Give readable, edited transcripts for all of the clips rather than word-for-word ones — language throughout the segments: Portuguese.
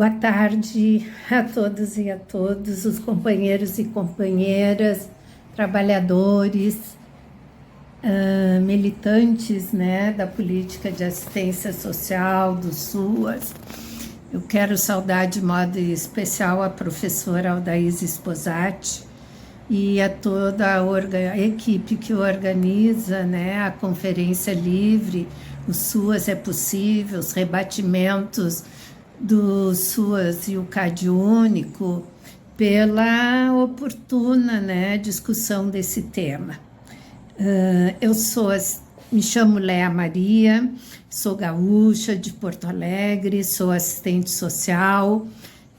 Boa tarde a todos e a todos, os companheiros e companheiras, trabalhadores, militantes, né, da política de assistência social, do SUAS. Eu quero saudar de modo especial a professora Aldaísa Sposati e a toda a equipe que organiza, né, a Conferência Livre, o SUAS é Possível, os rebatimentos do SUAS e o CadÚnico, pela oportuna, né, discussão desse tema. Me chamo Léa Maria, sou gaúcha de Porto Alegre, sou assistente social,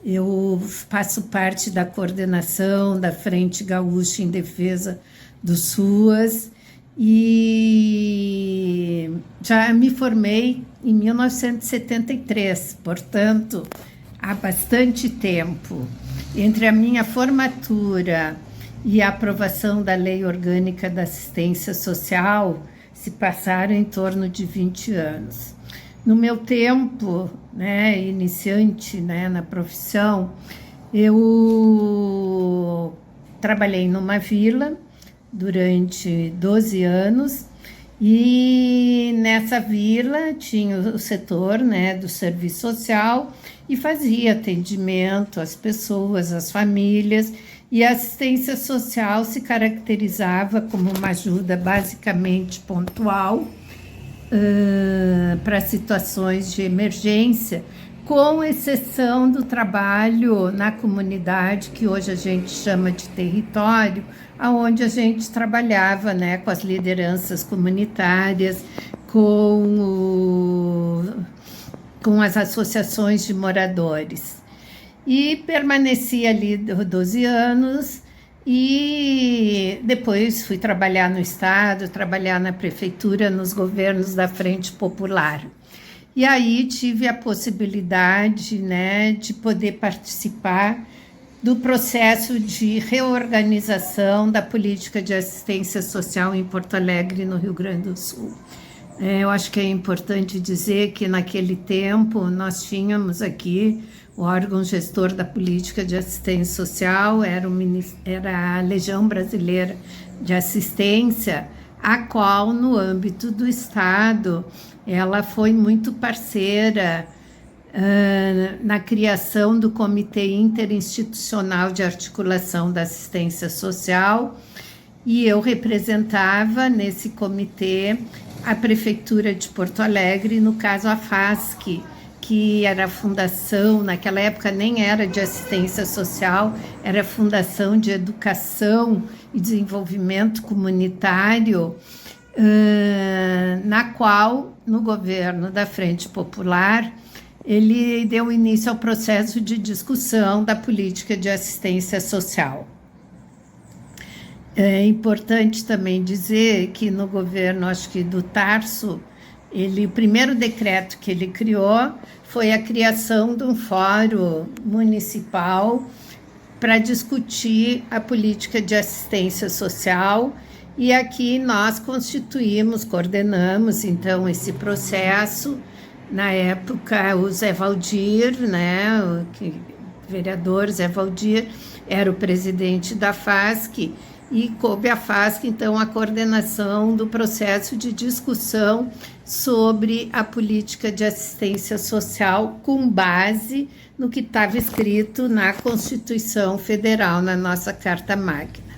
eu faço parte da coordenação da Frente Gaúcha em Defesa do SUAS e já me formei em 1973, portanto, há bastante tempo. Entre a minha formatura e a aprovação da Lei Orgânica da Assistência Social, se passaram em torno de 20 anos. No meu tempo, né, iniciante, né, na profissão, eu trabalhei numa vila durante 12 anos e nessa vila tinha o setor, né, do serviço social e fazia atendimento às pessoas, às famílias, e a assistência social se caracterizava como uma ajuda basicamente pontual para situações de emergência, com exceção do trabalho na comunidade, que hoje a gente chama de território, aonde a gente trabalhava, né, com as lideranças comunitárias, com as associações de moradores. E permaneci ali 12 anos e depois fui trabalhar no Estado, trabalhar na prefeitura, nos governos da Frente Popular. E aí tive a possibilidade, né, de poder participar do processo de reorganização da política de assistência social em Porto Alegre, no Rio Grande do Sul. Eu acho que é importante dizer que naquele tempo nós tínhamos aqui o órgão gestor da política de assistência social, era a Legião Brasileira de Assistência, a qual, no âmbito do Estado, ela foi muito parceira na criação do Comitê Interinstitucional de Articulação da Assistência Social, e eu representava nesse comitê a Prefeitura de Porto Alegre, no caso a FASC, que era a fundação, naquela época nem era de assistência social, era a Fundação de Educação e Desenvolvimento Comunitário, na qual, no governo da Frente Popular, ele deu início ao processo de discussão da política de assistência social. É importante também dizer que no governo, acho que do Tarso, o primeiro decreto que ele criou foi a criação de um fórum municipal para discutir a política de assistência social, e aqui nós coordenamos então esse processo. Na época, o Zé Valdir, né, o vereador Zé Valdir, era o presidente da FASC, e coube à FASC, então, a coordenação do processo de discussão sobre a política de assistência social com base no que estava escrito na Constituição Federal, na nossa Carta Magna.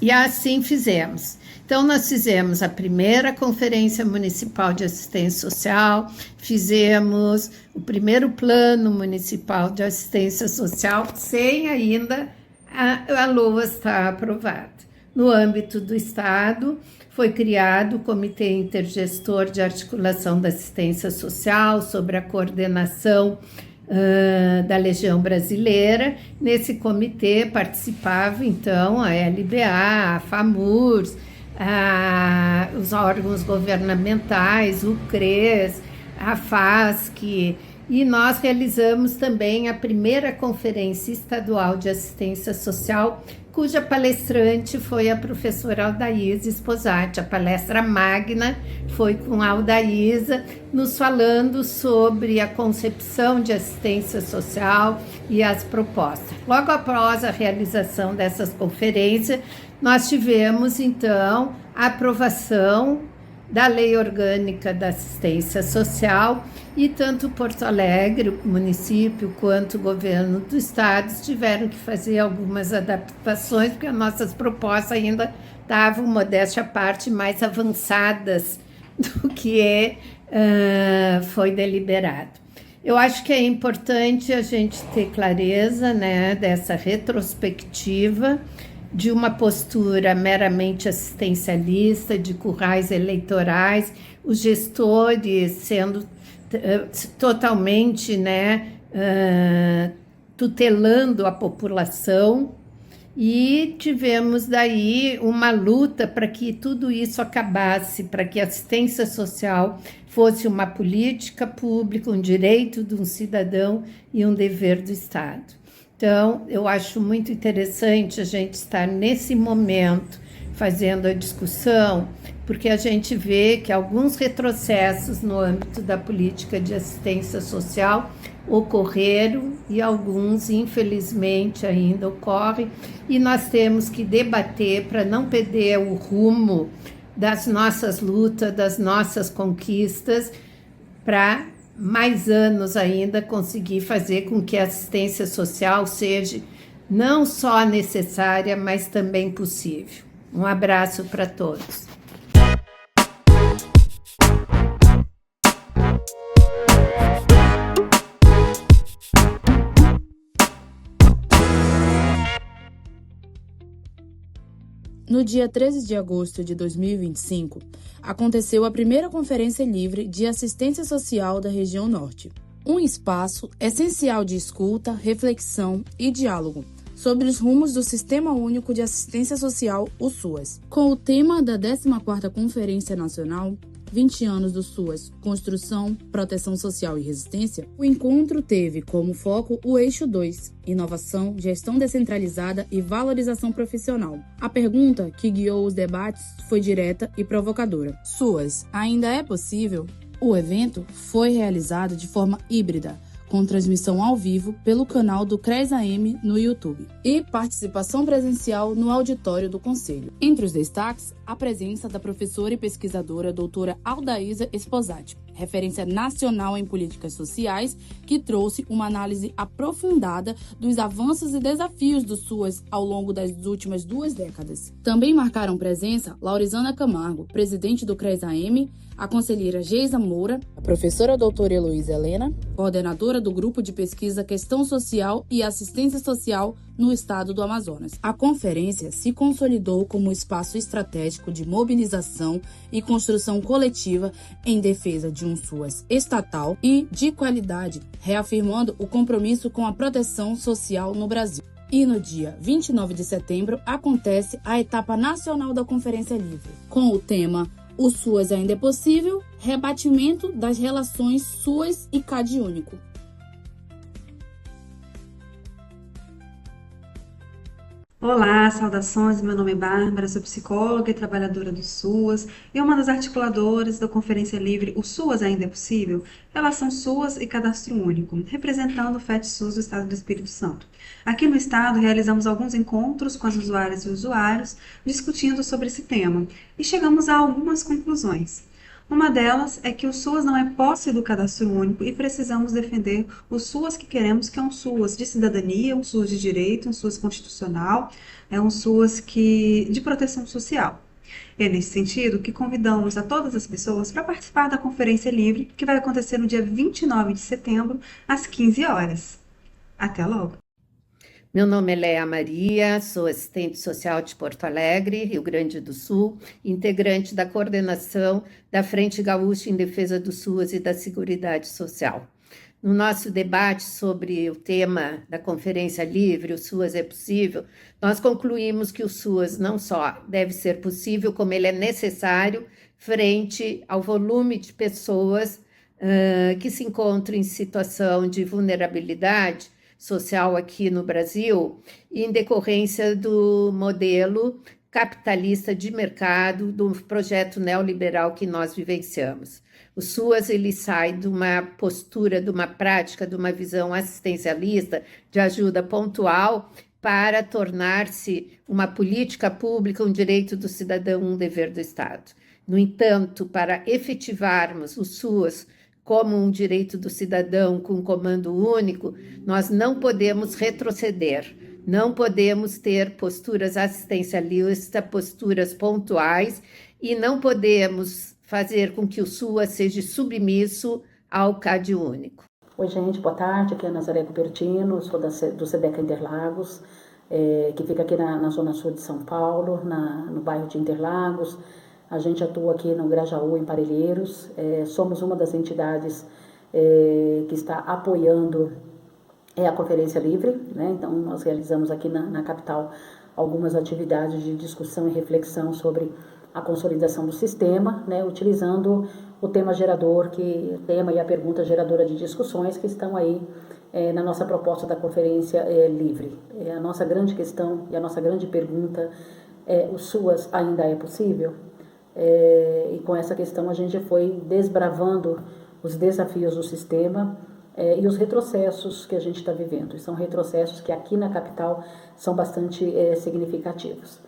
E assim fizemos. Então, nós fizemos a primeira Conferência Municipal de Assistência Social, fizemos o primeiro Plano Municipal de Assistência Social, sem ainda a LOA estar aprovada. No âmbito do Estado, foi criado o Comitê Intergestor de Articulação da Assistência Social, sobre a coordenação da Legião Brasileira. Nesse comitê participavam, então, a LBA, a FAMURS, os órgãos governamentais, o CRES, a FASC, e nós realizamos também a primeira Conferência Estadual de Assistência Social cuja palestrante foi a professora Aldaísa Sposati. A palestra magna foi com a Aldaísa, nos falando sobre a concepção de assistência social e as propostas. Logo após a realização dessas conferências, nós tivemos, então, a aprovação da Lei Orgânica da Assistência Social, e tanto Porto Alegre, o município, quanto o governo do estado tiveram que fazer algumas adaptações, porque as nossas propostas ainda estavam, modéstia à parte, mais avançadas do que foi deliberado. Eu acho que é importante a gente ter clareza, né, dessa retrospectiva, de uma postura meramente assistencialista, de currais eleitorais, os gestores sendo totalmente, né, tutelando a população, e tivemos daí uma luta para que tudo isso acabasse, para que a assistência social fosse uma política pública, um direito de um cidadão e um dever do Estado. Então, eu acho muito interessante a gente estar nesse momento fazendo a discussão, porque a gente vê que alguns retrocessos no âmbito da política de assistência social ocorreram e alguns, infelizmente, ainda ocorrem, e nós temos que debater para não perder o rumo das nossas lutas, das nossas conquistas, para mais anos ainda conseguir fazer com que a assistência social seja não só necessária, mas também possível. Um abraço para todos. No dia 13 de agosto de 2025, aconteceu a primeira Conferência Livre de Assistência Social da Região Norte. Um espaço essencial de escuta, reflexão e diálogo sobre os rumos do Sistema Único de Assistência Social, o SUAS. Com o tema da 14ª Conferência Nacional, 20 anos do SUAS, Construção, Proteção Social e Resistência, o encontro teve como foco o eixo 2, Inovação, Gestão Descentralizada e Valorização Profissional. A pergunta que guiou os debates foi direta e provocadora. SUAS, ainda é possível? O evento foi realizado de forma híbrida, com transmissão ao vivo pelo canal do CRES-AM no YouTube e participação presencial no auditório do Conselho. Entre os destaques, a presença da professora e pesquisadora doutora Aldaísa Sposati, referência nacional em políticas sociais, que trouxe uma análise aprofundada dos avanços e desafios do SUAS ao longo das últimas 2 décadas. Também marcaram presença Laurizana Camargo, presidente do CRES-AM, a conselheira Geisa Moura, a professora doutora Heloísa Helena, coordenadora do Grupo de Pesquisa Questão Social e Assistência Social no Estado do Amazonas. A conferência se consolidou como um espaço estratégico de mobilização e construção coletiva em defesa de um SUAS estatal e de qualidade, reafirmando o compromisso com a proteção social no Brasil. E no dia 29 de setembro acontece a etapa nacional da Conferência Livre, com o tema O SUAS ainda é possível? Rebatimento das relações SUAS e CAD único. Olá, saudações, meu nome é Bárbara, sou psicóloga e trabalhadora do SUAS e uma das articuladoras da Conferência Livre O SUAS Ainda é Possível? Relação SUAS e Cadastro Único, representando o FET-SUS do Estado do Espírito Santo. Aqui no Estado, realizamos alguns encontros com as usuárias e usuários discutindo sobre esse tema e chegamos a algumas conclusões. Uma delas é que o SUAS não é posse do cadastro único e precisamos defender o SUAS que queremos, que é um SUAS de cidadania, um SUAS de direito, um SUAS constitucional, é um SUAS de proteção social. É nesse sentido que convidamos a todas as pessoas para participar da Conferência Livre, que vai acontecer no dia 29 de setembro, às 15 horas. Até logo! Meu nome é Léa Maria, sou assistente social de Porto Alegre, Rio Grande do Sul, integrante da coordenação da Frente Gaúcha em Defesa do SUAS e da Seguridade Social. No nosso debate sobre o tema da Conferência Livre, o SUAS é possível, nós concluímos que o SUAS não só deve ser possível, como ele é necessário frente ao volume de pessoas que se encontram em situação de vulnerabilidade, social aqui no Brasil, em decorrência do modelo capitalista de mercado, do projeto neoliberal que nós vivenciamos. O SUAS ele sai de uma postura, de uma prática, de uma visão assistencialista, de ajuda pontual, para tornar-se uma política pública, um direito do cidadão, um dever do Estado. No entanto, para efetivarmos o SUAS como um direito do cidadão com comando único, nós não podemos retroceder, não podemos ter posturas assistencialistas, posturas pontuais, e não podemos fazer com que o SUAS seja submisso ao CAD único. Oi, gente, boa tarde. Aqui é a Nazaré Cupertino, sou do SEDECA Interlagos, que fica aqui na zona sul de São Paulo, no bairro de Interlagos. A gente atua aqui no Grajaú, em Parelheiros. Somos uma das entidades que está apoiando a Conferência Livre, né? Então, nós realizamos aqui na capital algumas atividades de discussão e reflexão sobre a consolidação do sistema, né? Utilizando o tema gerador, o tema e a pergunta geradora de discussões que estão aí na nossa proposta da Conferência Livre. A nossa grande questão e a nossa grande pergunta é: o SUAS ainda é possível? E com essa questão a gente foi desbravando os desafios do sistema e os retrocessos que a gente está vivendo. E são retrocessos que aqui na capital são bastante significativos.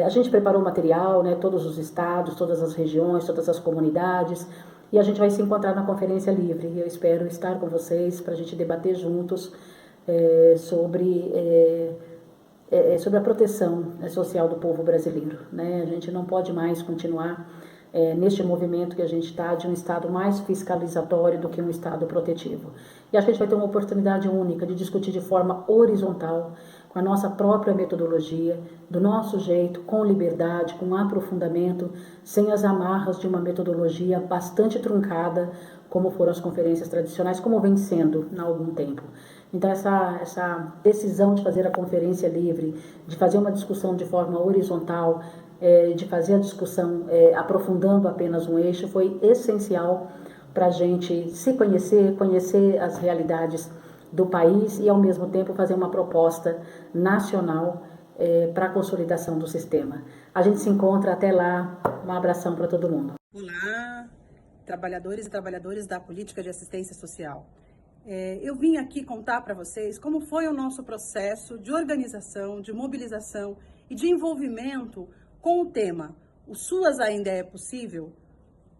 A gente preparou material, né, todos os estados, todas as regiões, todas as comunidades, e a gente vai se encontrar na Conferência Livre. E eu espero estar com vocês para a gente debater juntos sobre a proteção social do povo brasileiro, né? A gente não pode mais continuar neste movimento que a gente está, de um Estado mais fiscalizatório do que um Estado protetivo. E acho que a gente vai ter uma oportunidade única de discutir de forma horizontal, com a nossa própria metodologia, do nosso jeito, com liberdade, com aprofundamento, sem as amarras de uma metodologia bastante truncada, como foram as conferências tradicionais, como vem sendo há algum tempo. Então, essa decisão de fazer a Conferência Livre, de fazer uma discussão de forma horizontal, de fazer a discussão aprofundando apenas um eixo, foi essencial para a gente se conhecer as realidades do país e, ao mesmo tempo, fazer uma proposta nacional para a consolidação do sistema. A gente se encontra até lá. Um abração para todo mundo. Olá, trabalhadores e trabalhadoras da política de assistência social. Eu vim aqui contar para vocês como foi o nosso processo de organização, de mobilização e de envolvimento com o tema "O SUAS ainda é possível?".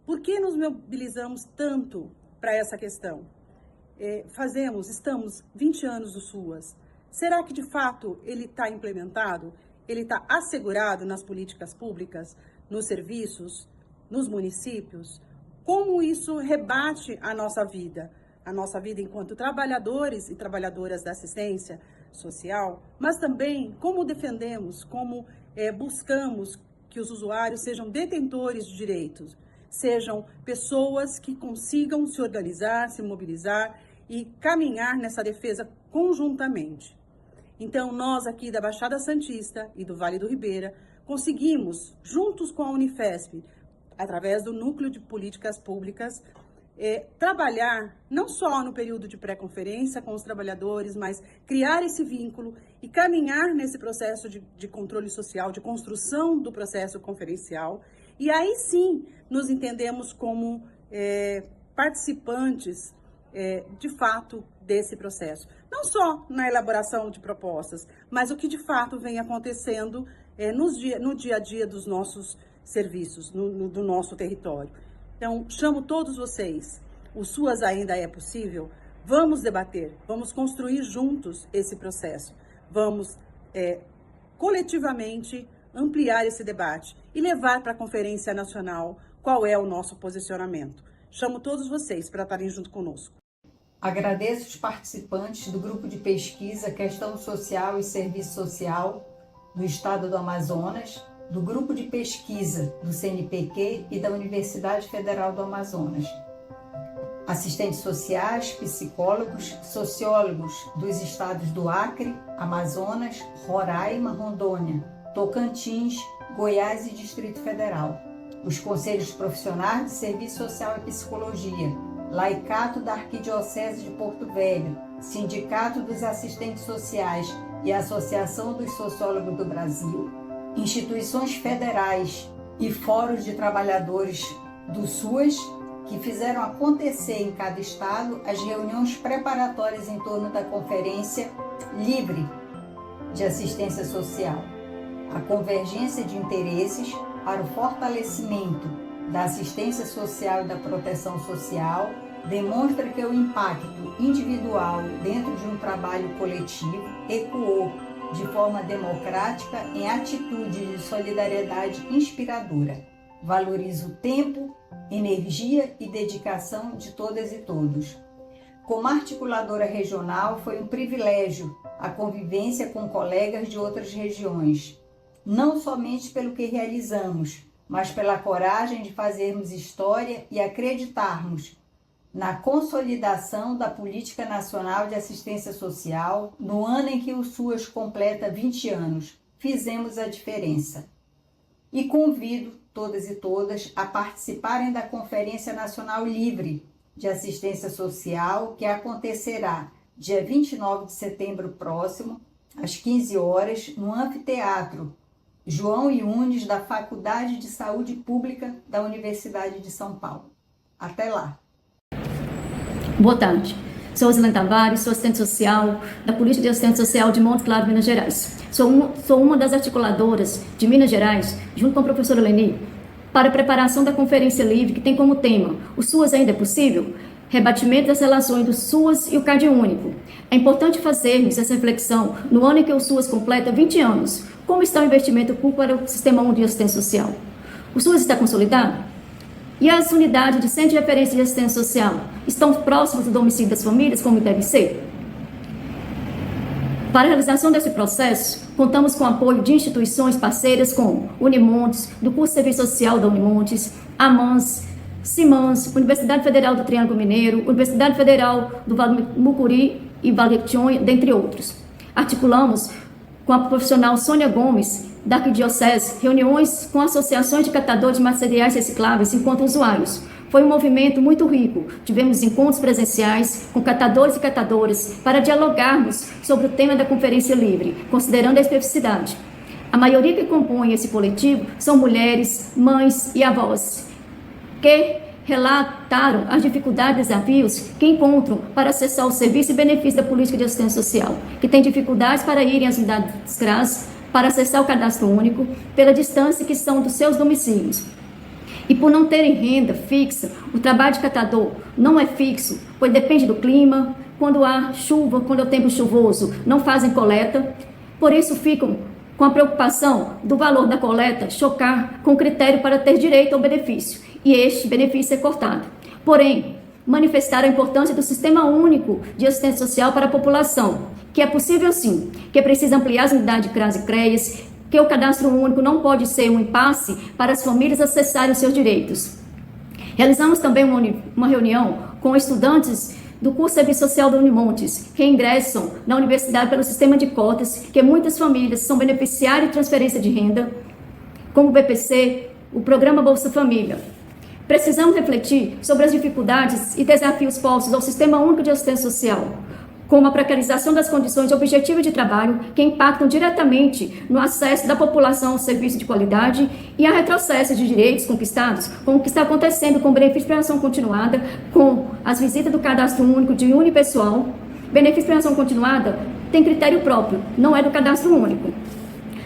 Por que nos mobilizamos tanto para essa questão? Estamos 20 anos do SUAS. Será que de fato ele está implementado? Ele está assegurado nas políticas públicas, nos serviços, nos municípios? Como isso rebate a nossa vida enquanto trabalhadores e trabalhadoras da assistência social, mas também como defendemos, como buscamos que os usuários sejam detentores de direitos, sejam pessoas que consigam se organizar, se mobilizar e caminhar nessa defesa conjuntamente. Então, nós aqui da Baixada Santista e do Vale do Ribeira conseguimos, juntos com a Unifesp, através do Núcleo de Políticas Públicas, trabalhar não só no período de pré-conferência com os trabalhadores, mas criar esse vínculo e caminhar nesse processo de controle social, de construção do processo conferencial. E aí sim nos entendemos como participantes de fato desse processo. Não só na elaboração de propostas, mas o que de fato vem acontecendo no dia a dia dos nossos serviços, do nosso território. Então, chamo todos vocês. O SUAS ainda é possível? Vamos debater, vamos construir juntos esse processo. Vamos coletivamente ampliar esse debate e levar para a Conferência Nacional qual é o nosso posicionamento. Chamo todos vocês para estarem junto conosco. Agradeço os participantes do grupo de pesquisa Questão Social e Serviço Social do Estado do Amazonas, do grupo de pesquisa do CNPq e da Universidade Federal do Amazonas. Assistentes sociais, psicólogos, sociólogos dos estados do Acre, Amazonas, Roraima, Rondônia, Tocantins, Goiás e Distrito Federal. Os conselhos profissionais de Serviço Social e Psicologia, Laicato da Arquidiocese de Porto Velho, Sindicato dos Assistentes Sociais e Associação dos Sociólogos do Brasil, instituições federais e fóruns de trabalhadores do SUAS, que fizeram acontecer em cada estado as reuniões preparatórias em torno da Conferência Livre de Assistência Social. A convergência de interesses para o fortalecimento da assistência social e da proteção social demonstra que o impacto individual dentro de um trabalho coletivo ecoou de forma democrática em atitude de solidariedade inspiradora. Valoriza o tempo, energia e dedicação de todas e todos. Como articuladora regional, foi um privilégio a convivência com colegas de outras regiões, não somente pelo que realizamos, mas pela coragem de fazermos história e acreditarmos na consolidação da Política Nacional de Assistência Social no ano em que o SUAS completa 20 anos. Fizemos a diferença. E convido todas e todas a participarem da Conferência Nacional Livre de Assistência Social, que acontecerá dia 29 de setembro próximo, às 15 horas, no Anfiteatro João Yunes, da Faculdade de Saúde Pública da Universidade de São Paulo. Até lá! Boa tarde. Sou Rosilene Tavares, sou assistente social da Política de Assistência Social de Montes Claros, Minas Gerais. Sou uma das articuladoras de Minas Gerais, junto com a professora Leni, para a preparação da Conferência Livre, que tem como tema "O SUAS ainda é possível?", rebatimento das relações do SUAS e o CAD único. É importante fazermos essa reflexão no ano em que o SUAS completa 20 anos. Como está o investimento público para o Sistema Único de Assistência Social? O SUAS está consolidado? E as unidades de centro de referência de assistência social estão próximas do domicílio das famílias, como deve ser? Para a realização desse processo, contamos com o apoio de instituições parceiras como Unimontes, do curso de Serviço Social da Unimontes, AMANS, CIMANS, Universidade Federal do Triângulo Mineiro, Universidade Federal do Vale do Mucuri e Vale do Tionha, dentre outros. Articulamos com a profissional Sônia Gomes, da Arquidiocese, reuniões com associações de catadores de materiais recicláveis enquanto usuários. Foi um movimento muito rico. Tivemos encontros presenciais com catadores e catadoras para dialogarmos sobre o tema da Conferência Livre, considerando a especificidade. A maioria que compõe esse coletivo são mulheres, mães e avós, que relataram as dificuldades e desafios que encontram para acessar o serviço e benefício da política de assistência social, que têm dificuldades para irem às unidades CRAS, para acessar o cadastro único, pela distância que são dos seus domicílios. E por não terem renda fixa, o trabalho de catador não é fixo, pois depende do clima, quando há chuva, quando é o tempo chuvoso, não fazem coleta, por isso ficam com a preocupação do valor da coleta chocar com o critério para ter direito ao benefício, e este benefício é cortado. Porém, manifestaram a importância do Sistema Único de Assistência Social para a população, que é possível sim, que é preciso ampliar as unidades de CRAS e CREAS, que o cadastro único não pode ser um impasse para as famílias acessarem os seus direitos. Realizamos também uma reunião com estudantes do curso de Serviço Social da Unimontes, que ingressam na universidade pelo sistema de cotas, que muitas famílias são beneficiárias de transferência de renda, como o BPC, o Programa Bolsa Família. Precisamos refletir sobre as dificuldades e desafios postos ao Sistema Único de Assistência Social, como a precarização das condições objetivas de trabalho que impactam diretamente no acesso da população ao serviço de qualidade e a retrocesso de direitos conquistados, como o que está acontecendo com o benefício de prestação continuada, com as visitas do cadastro único de unipessoal. Benefício de prestação continuada tem critério próprio, não é do cadastro único.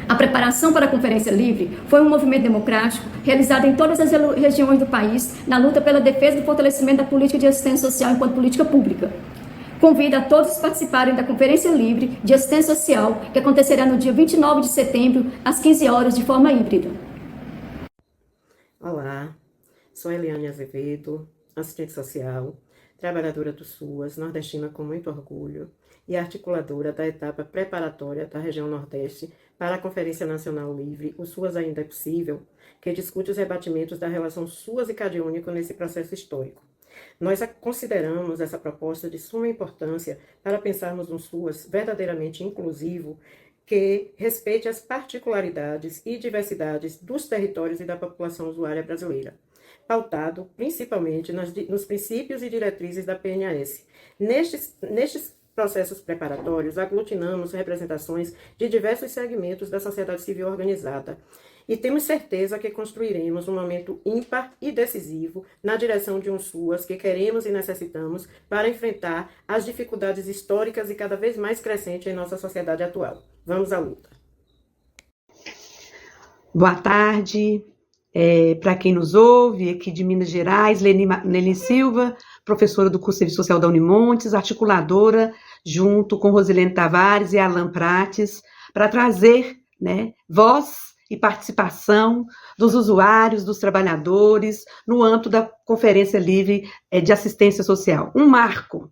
A preparação para a Conferência Livre foi um movimento democrático realizado em todas as regiões do país na luta pela defesa e fortalecimento da política de assistência social enquanto política pública. Convido a todos a participarem da Conferência Livre de Assistência Social, que acontecerá no dia 29 de setembro, às 15 horas, de forma híbrida. Olá, sou Eliane Azevedo, assistente social, trabalhadora do SUAS, nordestina com muito orgulho e articuladora da etapa preparatória da região Nordeste para a Conferência Nacional Livre, o SUAS ainda é possível, que discute os rebatimentos da relação SUAS e CAD único nesse processo histórico. Nós consideramos essa proposta de suma importância para pensarmos um SUAS verdadeiramente inclusivo, que respeite as particularidades e diversidades dos territórios e da população usuária brasileira, pautado principalmente nos princípios e diretrizes da PNAS. Nestes processos preparatórios, aglutinamos representações de diversos segmentos da sociedade civil organizada e temos certeza que construiremos um momento ímpar e decisivo na direção de um SUAS que queremos e necessitamos para enfrentar as dificuldades históricas e cada vez mais crescentes em nossa sociedade atual. Vamos à luta. Boa tarde. Para quem nos ouve, aqui de Minas Gerais, Leni Silva, professora do curso de Serviço Social da Unimontes, articuladora, junto com Rosilene Tavares e Alan Prates, para trazer, né, voz e participação dos usuários, dos trabalhadores, no âmbito da Conferência Livre de Assistência Social. Um marco,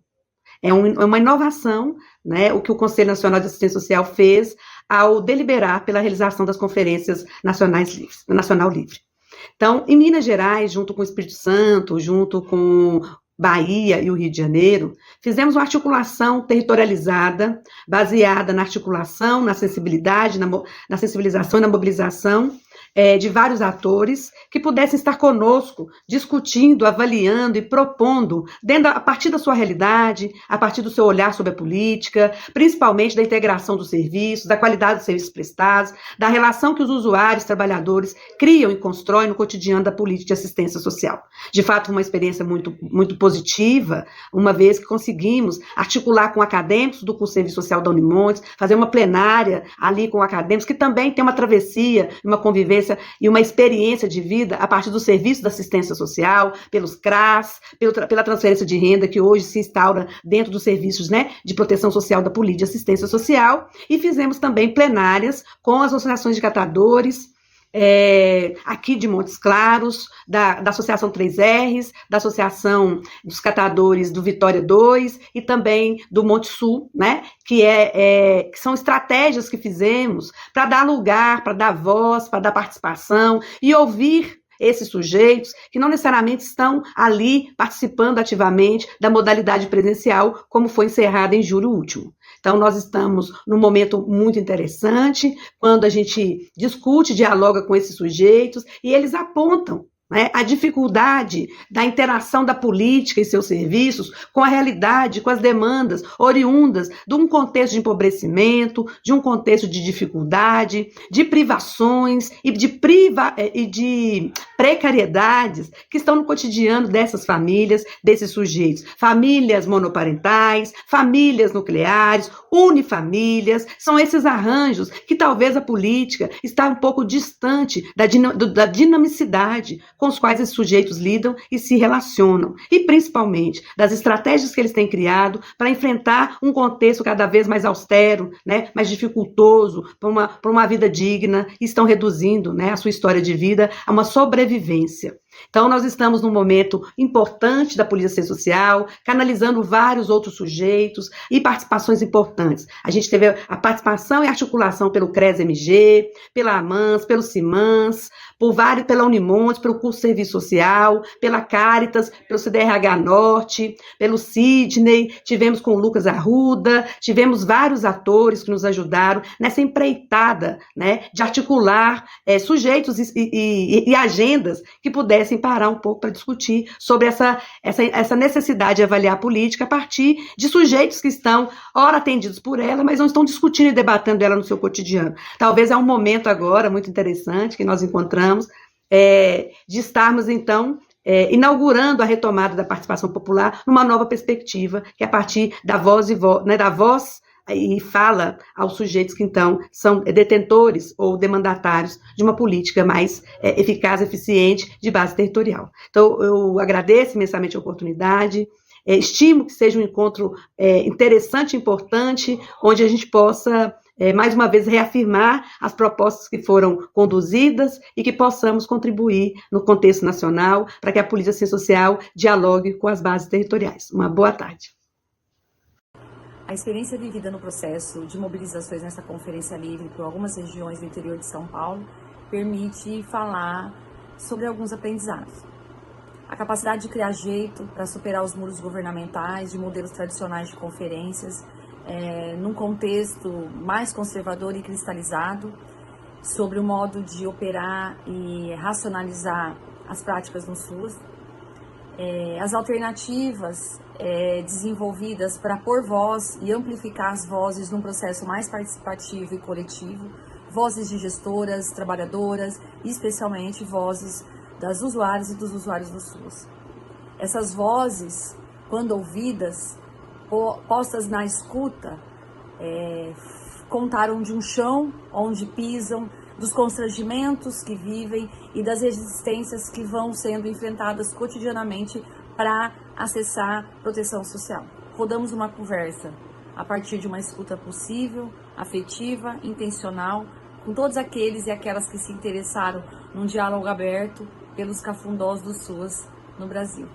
é uma inovação, né, o que o Conselho Nacional de Assistência Social fez ao deliberar pela realização das conferências nacional livre. Então, em Minas Gerais, junto com o Espírito Santo, junto com Bahia e o Rio de Janeiro, fizemos uma articulação territorializada, baseada na articulação, na sensibilidade, na sensibilização e na mobilização de vários atores que pudessem estar conosco, discutindo, avaliando e propondo, a partir da sua realidade, a partir do seu olhar sobre a política, principalmente da integração dos serviços, da qualidade dos serviços prestados, da relação que os usuários, trabalhadores, criam e constroem no cotidiano da política de assistência social. De fato, uma experiência muito, muito positiva, uma vez que conseguimos articular com acadêmicos do curso de Serviço Social da Unimontes, fazer uma plenária ali com acadêmicos que também tem uma travessia, uma convivência e uma experiência de vida a partir do serviço da assistência social, pelos CRAS, pela transferência de renda que hoje se instaura dentro dos serviços, né, de proteção social da política de assistência social, e fizemos também plenárias com as associações de catadores, aqui de Montes Claros, da Associação 3Rs, da Associação dos Catadores do Vitória 2 e também do Monte Sul, né, que são estratégias que fizemos para dar lugar, para dar voz, para dar participação e ouvir esses sujeitos que não necessariamente estão ali participando ativamente da modalidade presencial, como foi encerrada em julho último. Então, nós estamos num momento muito interessante, quando a gente discute, dialoga com esses sujeitos, e eles apontam, né, a dificuldade da interação da política e seus serviços com a realidade, com as demandas oriundas de um contexto de empobrecimento, de um contexto de dificuldade, de privações e de precariedades que estão no cotidiano dessas famílias, desses sujeitos. Famílias monoparentais, famílias nucleares, unifamílias, são esses arranjos que talvez a política está um pouco distante da dinamicidade com os quais esses sujeitos lidam e se relacionam, e principalmente das estratégias que eles têm criado para enfrentar um contexto cada vez mais austero, né, mais dificultoso, para uma vida digna, e estão reduzindo, né, a sua história de vida a uma sobrevivência. Então, nós estamos num momento importante da política social, canalizando vários outros sujeitos e participações importantes. A gente teve a participação e articulação pelo CRES-MG, pela AMANS, pelo CIMANS, pela Unimontes, pelo curso de Serviço Social, pela Caritas, pelo CDRH Norte, pelo Sidney, tivemos com o Lucas Arruda, tivemos vários atores que nos ajudaram nessa empreitada, né, de articular sujeitos e agendas que pudessem parar um pouco para discutir sobre essa necessidade de avaliar a política a partir de sujeitos que estão, ora, atendidos por ela, mas não estão discutindo e debatendo ela no seu cotidiano. Talvez é um momento agora muito interessante que nós encontramos de estarmos, então, inaugurando a retomada da participação popular numa nova perspectiva, que é a partir da voz e fala aos sujeitos que, então, são detentores ou demandatários de uma política mais eficaz, eficiente, de base territorial. Então, eu agradeço imensamente a oportunidade, estimo que seja um encontro interessante e importante, onde a gente possa, mais uma vez, reafirmar as propostas que foram conduzidas e que possamos contribuir no contexto nacional para que a política social dialogue com as bases territoriais. Uma boa tarde. A experiência vivida no processo de mobilizações nessa Conferência Livre por algumas regiões do interior de São Paulo permite falar sobre alguns aprendizados. A capacidade de criar jeito para superar os muros governamentais, de modelos tradicionais de conferências, num contexto mais conservador e cristalizado, sobre o modo de operar e racionalizar as práticas no SUS. as alternativas desenvolvidas para pôr voz e amplificar as vozes num processo mais participativo e coletivo, vozes de gestoras, trabalhadoras e especialmente vozes das usuárias e dos usuários do SUS. Essas vozes, quando ouvidas, postas na escuta, contaram de um chão onde pisam, dos constrangimentos que vivem e das resistências que vão sendo enfrentadas cotidianamente para acessar proteção social. Rodamos uma conversa a partir de uma escuta possível, afetiva, intencional, com todos aqueles e aquelas que se interessaram num diálogo aberto pelos cafundós do SUS no Brasil.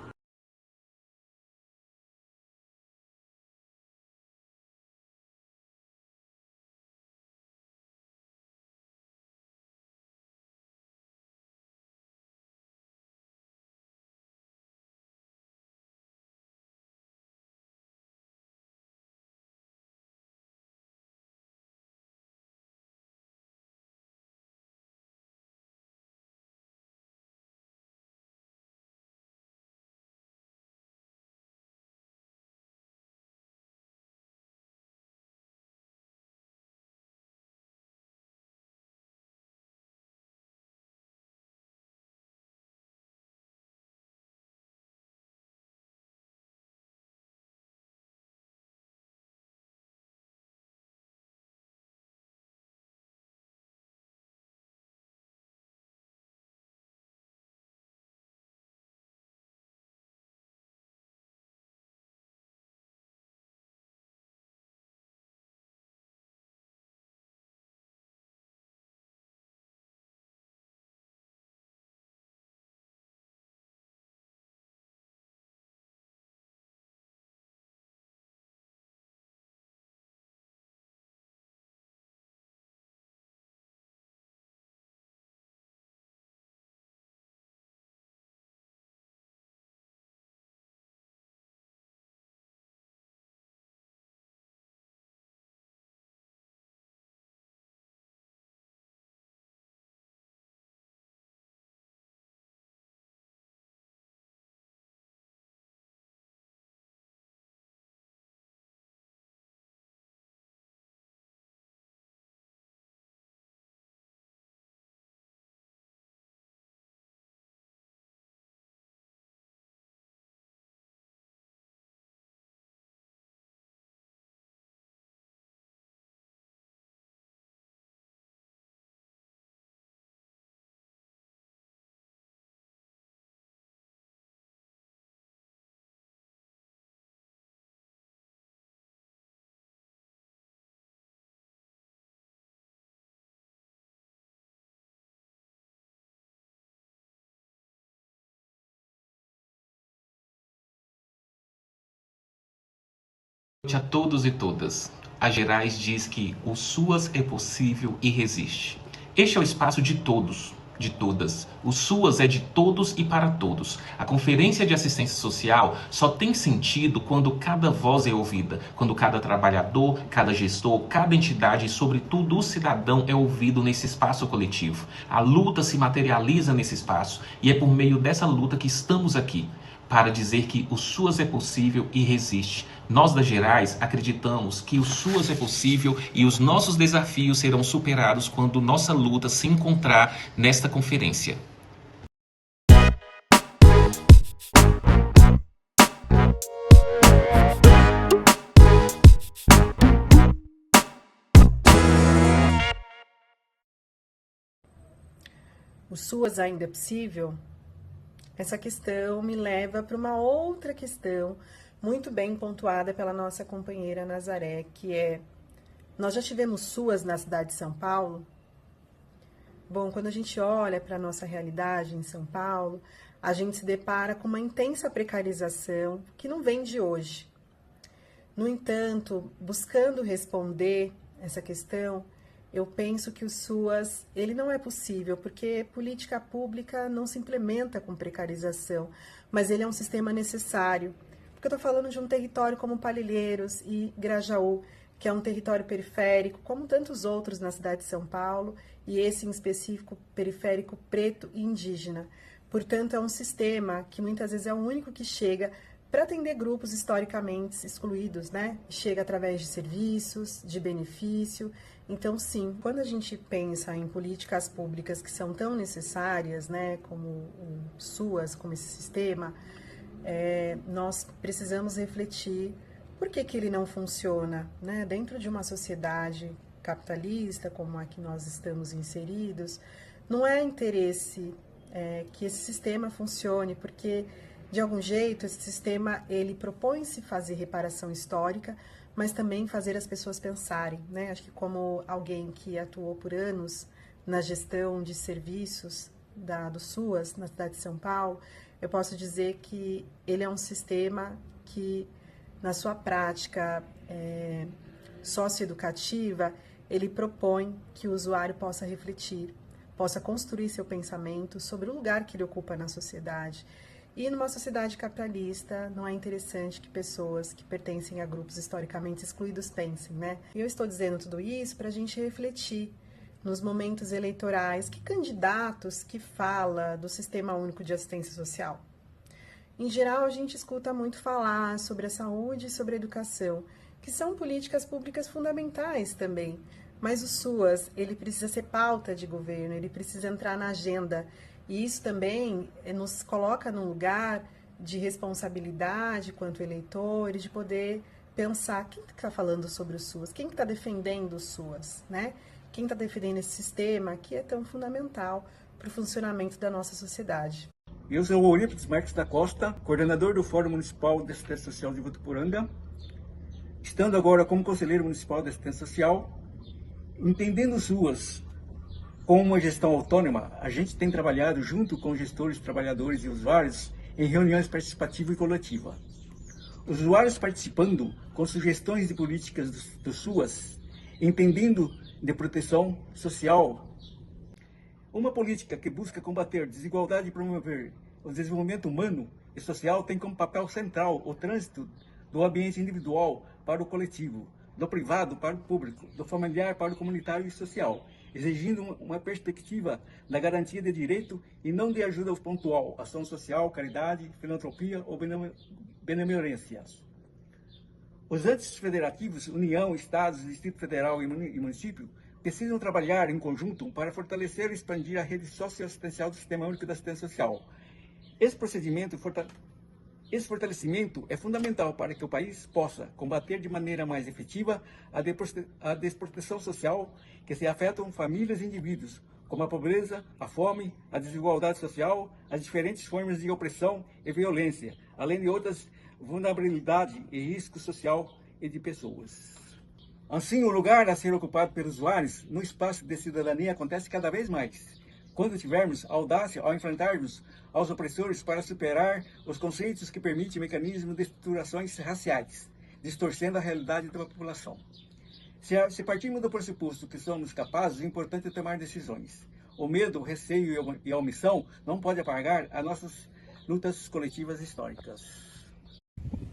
A todos e todas. A Gerais diz que o SUAS é possível e resiste. Este é o espaço de todos, de todas. O SUAS é de todos e para todos. A Conferência de Assistência Social só tem sentido quando cada voz é ouvida, quando cada trabalhador, cada gestor, cada entidade e, sobretudo, o cidadão é ouvido nesse espaço coletivo. A luta se materializa nesse espaço e é por meio dessa luta que estamos aqui, para dizer que o SUAS é possível e resiste. Nós da Gerais acreditamos que o SUAS é possível e os nossos desafios serão superados quando nossa luta se encontrar nesta conferência. O SUAS ainda é possível? Essa questão me leva para uma outra questão muito bem pontuada pela nossa companheira Nazaré, que é: nós já tivemos SUAS na cidade de São Paulo? Bom, quando a gente olha para a nossa realidade em São Paulo, a gente se depara com uma intensa precarização que não vem de hoje. No entanto, buscando responder essa questão, eu penso que o SUAS ele não é possível, porque política pública não se implementa com precarização, mas ele é um sistema necessário. Porque eu estou falando de um território como Parelheiros e Grajaú, que é um território periférico, como tantos outros na cidade de São Paulo, e esse em específico periférico preto e indígena. Portanto, é um sistema que muitas vezes é o único que chega para atender grupos historicamente excluídos, né? Chega através de serviços, de benefício. Então, sim, quando a gente pensa em políticas públicas que são tão necessárias, né, como o SUAS, como esse sistema, nós precisamos refletir por que ele não funciona, né? Dentro de uma sociedade capitalista, como a que nós estamos inseridos, não é interesse que esse sistema funcione, porque de algum jeito, esse sistema, ele propõe-se fazer reparação histórica, mas também fazer as pessoas pensarem, né? Acho que como alguém que atuou por anos na gestão de serviços do SUAS, na cidade de São Paulo, eu posso dizer que ele é um sistema que, na sua prática socioeducativa, ele propõe que o usuário possa refletir, possa construir seu pensamento sobre o lugar que ele ocupa na sociedade. E numa sociedade capitalista, não é interessante que pessoas que pertencem a grupos historicamente excluídos pensem, né? E eu estou dizendo tudo isso para a gente refletir nos momentos eleitorais, que candidatos que fala do Sistema Único de Assistência Social. Em geral, a gente escuta muito falar sobre a saúde e sobre a educação, que são políticas públicas fundamentais também. Mas o SUAS, ele precisa ser pauta de governo, ele precisa entrar na agenda. E isso também nos coloca num lugar de responsabilidade quanto eleitores, de poder pensar quem está falando sobre o SUAS, quem está defendendo o SUAS, né? Quem está defendendo esse sistema que é tão fundamental para o funcionamento da nossa sociedade. Eu sou o Eurípides Marques da Costa, coordenador do Fórum Municipal de Assistência Social de Votuporanga, estando agora como conselheiro municipal de assistência social, entendendo o SUAS como uma gestão autônoma. A gente tem trabalhado junto com gestores, trabalhadores e usuários em reuniões participativa e coletiva. Os usuários participando com sugestões de políticas do SUAS, entendendo de proteção social. Uma política que busca combater desigualdade e promover o desenvolvimento humano e social tem como papel central o trânsito do ambiente individual para o coletivo, do privado para o público, do familiar para o comunitário e social, exigindo uma perspectiva da garantia de direito e não de ajuda pontual, ação social, caridade, filantropia ou benemerência. Os entes federativos, União, Estados, Distrito Federal e município, precisam trabalhar em conjunto para fortalecer e expandir a rede socioassistencial do Sistema Único de Assistência Social. Esse fortalecimento é fundamental para que o país possa combater de maneira mais efetiva a desproteção social que se afetam famílias e indivíduos, como a pobreza, a fome, a desigualdade social, as diferentes formas de opressão e violência, além de outras vulnerabilidades e risco social e de pessoas. Assim, o lugar a ser ocupado pelos usuários no espaço de cidadania acontece cada vez mais, quando tivermos audácia ao enfrentarmos aos opressores para superar os conceitos que permitem mecanismos de estruturações raciais, distorcendo a realidade da população. Se partirmos do pressuposto que somos capazes, é importante tomar decisões. O medo, o receio e a omissão não podem apagar as nossas lutas coletivas históricas.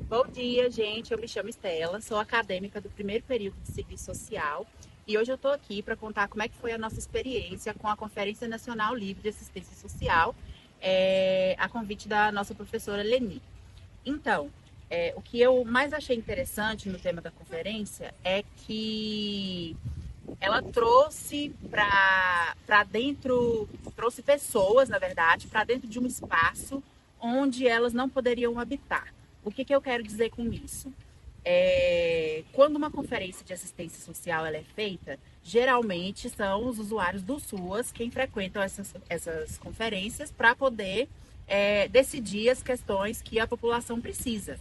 Bom dia, gente. Eu me chamo Estela, sou acadêmica do primeiro período de Serviço Social e hoje eu estou aqui para contar como é que foi a nossa experiência com a Conferência Nacional Livre de Assistência Social, a convite da nossa professora Leni. Então, o que eu mais achei interessante no tema da conferência é que ela trouxe para dentro, trouxe pessoas, na verdade, para dentro de um espaço onde elas não poderiam habitar. O que eu quero dizer com isso? Quando uma conferência de assistência social ela é feita, geralmente são os usuários do SUAS quem frequentam essas conferências para poder decidir as questões que a população precisa.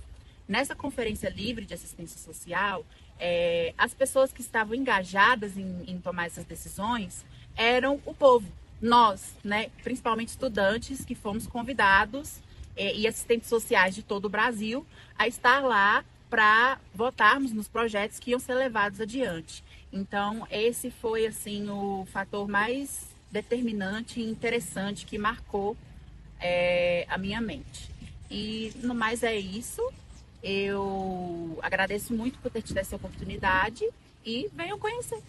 Nessa conferência livre de assistência social, as pessoas que estavam engajadas em tomar essas decisões eram o povo, nós, né, principalmente estudantes que fomos convidados e assistentes sociais de todo o Brasil a estar lá para votarmos nos projetos que iam ser levados adiante. Então, esse foi assim o fator mais determinante e interessante que marcou a minha mente. E no mais é isso. Eu agradeço muito por ter tido essa oportunidade e venham conhecer.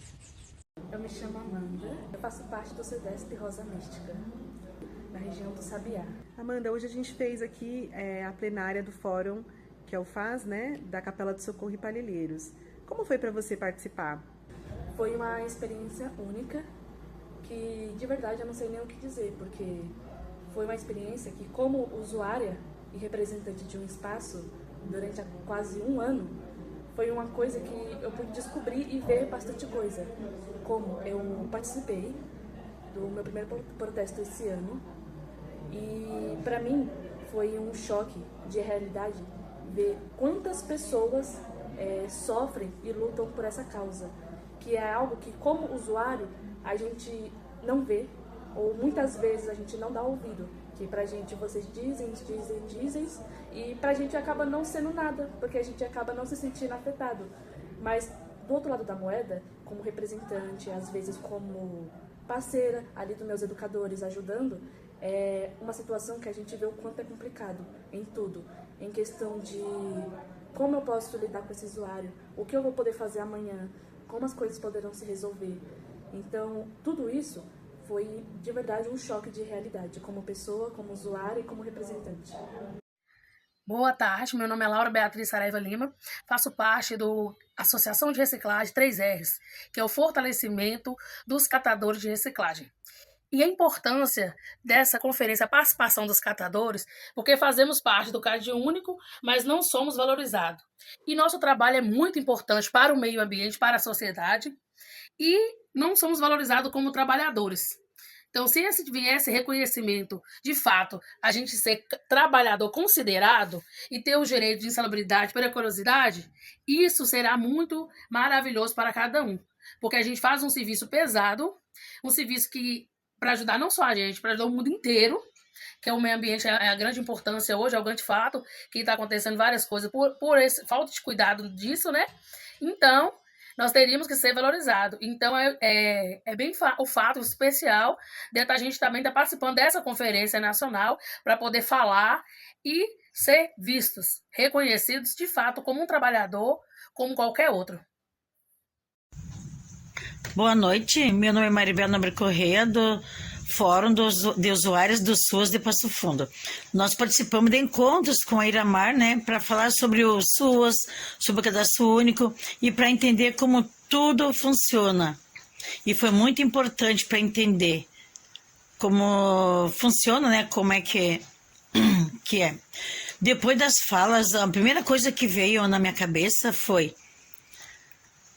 Eu me chamo Amanda, eu faço parte do CDS de Rosa Mística. na região do Sabiá. Amanda, hoje a gente fez aqui a plenária do fórum, que é o FAS, né, da Capela do Socorro e Palilheiros. Como foi para você participar? Foi uma experiência única, que de verdade eu não sei nem o que dizer, porque foi uma experiência que, como usuária e representante de um espaço durante quase um ano, foi uma coisa que eu pude descobrir e ver bastante coisa. Como eu participei do meu primeiro protesto esse ano, e para mim foi um choque de realidade ver quantas pessoas sofrem e lutam por essa causa, que é algo que, como usuário, a gente não vê, ou muitas vezes a gente não dá ouvido, que pra gente vocês dizem, e pra gente acaba não sendo nada, porque a gente acaba não se sentindo afetado. Mas do outro lado da moeda, como representante, às vezes como parceira ali dos meus educadores ajudando, é uma situação que a gente vê o quanto é complicado em tudo, em questão de como eu posso lidar com esse usuário, o que eu vou poder fazer amanhã, como as coisas poderão se resolver. Então, tudo isso foi, de verdade, um choque de realidade, como pessoa, como usuária e como representante. Boa tarde, meu nome é Laura Beatriz Saraiva Lima, faço parte do Associação de Reciclagem 3Rs, que é o fortalecimento dos catadores de reciclagem. E a importância dessa conferência, a participação dos catadores, porque fazemos parte do Cade Único, mas não somos valorizados. E nosso trabalho é muito importante para o meio ambiente, para a sociedade, e não somos valorizados como trabalhadores. Então, se viesse reconhecimento, de fato, a gente ser trabalhador considerado e ter o direito de insalubridade, periculosidade, isso será muito maravilhoso para cada um. Porque a gente faz um serviço pesado, um serviço que, para ajudar não só a gente, para ajudar o mundo inteiro, que é o meio ambiente, é a grande importância hoje, é o grande fato, que está acontecendo várias coisas por esse falta de cuidado disso, né? Então, nós teríamos que ser valorizados. Então, é bem o fato especial de a gente também estar participando dessa conferência nacional para poder falar e ser vistos, reconhecidos, de fato, como um trabalhador, como qualquer outro. Boa noite, meu nome é Maribel Nobre Correia, do Fórum de Usuários do SUAS de Passo Fundo. Nós participamos de encontros com a Iramar, né, para falar sobre o SUAS, sobre o cadastro único e para entender como tudo funciona. E foi muito importante para entender como funciona, né, como é que é. Depois das falas, a primeira coisa que veio na minha cabeça foi: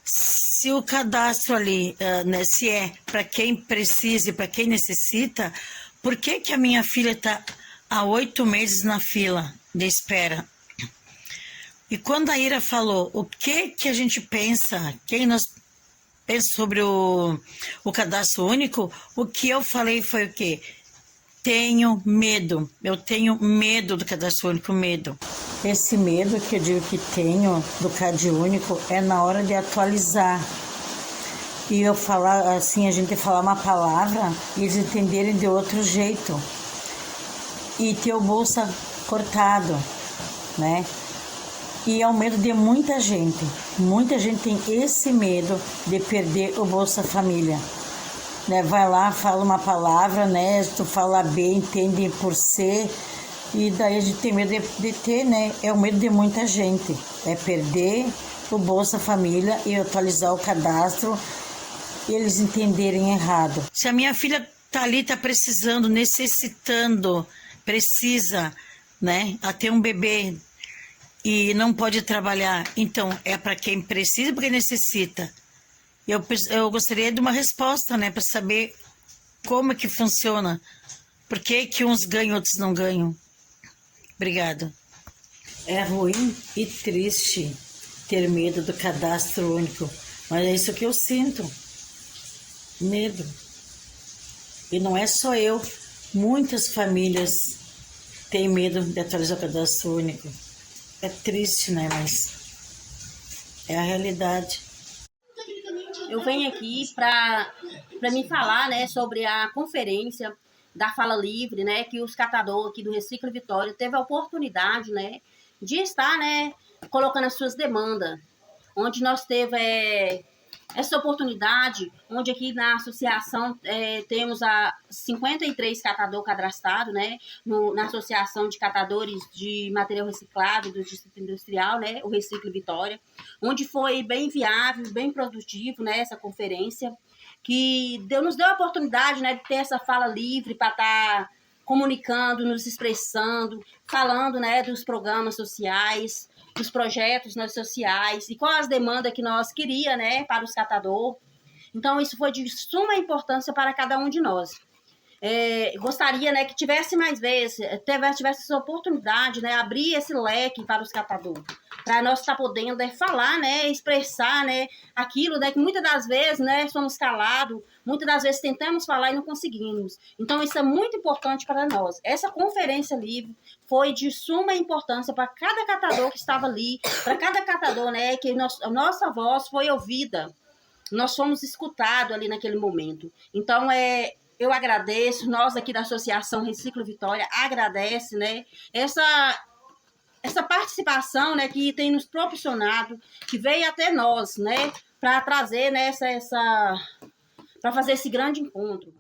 se o cadastro ali, né, se é para quem precisa e para quem necessita, por que a minha filha está há 8 meses na fila de espera? E quando a Ira falou o que a gente pensa, quem nós pensa sobre o cadastro único, o que eu falei foi o quê? Tenho medo, eu tenho medo do cadastro único, medo. Esse medo que eu digo que tenho do Cade Único é na hora de atualizar. E eu falar assim, a gente falar uma palavra e eles entenderem de outro jeito. E ter o bolsa cortado, né? E é o medo de muita gente. Muita gente tem esse medo de perder o Bolsa Família. Né? Vai lá, fala uma palavra, né? Tu fala bem, entende por ser. E daí a gente tem medo de ter, né? É o medo de muita gente. É perder o Bolsa Família e atualizar o cadastro e eles entenderem errado. Se a minha filha tá ali, tá precisando, necessitando, precisa, né? A ter um bebê e não pode trabalhar, então é para quem precisa e para quem necessita. Eu gostaria de uma resposta, né? Para saber como é que funciona. Por que uns ganham e outros não ganham? Obrigada. É ruim e triste ter medo do cadastro único, mas é isso que eu sinto. Medo. E não é só eu. Muitas famílias têm medo de atualizar o cadastro único. É triste, né? Mas é a realidade. Eu venho aqui para me falar, né, sobre a conferência da Fala Livre, né, que os catadores aqui do Recicla Vitória teve a oportunidade, né, de estar, né, colocando as suas demandas, onde nós teve essa oportunidade, onde aqui na associação temos 53 catadores cadastrados, né, na Associação de Catadores de Material Reciclado do Distrito Industrial, né, o Reciclo Vitória, onde foi bem viável, bem produtivo, né, essa conferência, que nos deu a oportunidade, né, de ter essa fala livre para estar comunicando, nos expressando, falando, né, dos programas sociais, dos projetos, né, sociais e quais as demandas que nós queríamos, né, para os catadores. Então, isso foi de suma importância para cada um de nós. Gostaria, né, que tivesse mais vezes, tivesse essa oportunidade, né, abrir esse leque para os catadores, para nós estar podendo falar, né, expressar, né, aquilo, né, que muitas das vezes, né, somos calados, muitas das vezes tentamos falar e não conseguimos. Então, isso é muito importante para nós. Essa conferência livre foi de suma importância para cada catador que estava ali, para cada catador, né, que a nossa voz foi ouvida, nós fomos escutados ali naquele momento. Então, eu agradeço, nós aqui da Associação Reciclo Vitória agradece, né, essa participação, né, que tem nos proporcionado, que veio até nós, né, para trazer, né, para fazer esse grande encontro.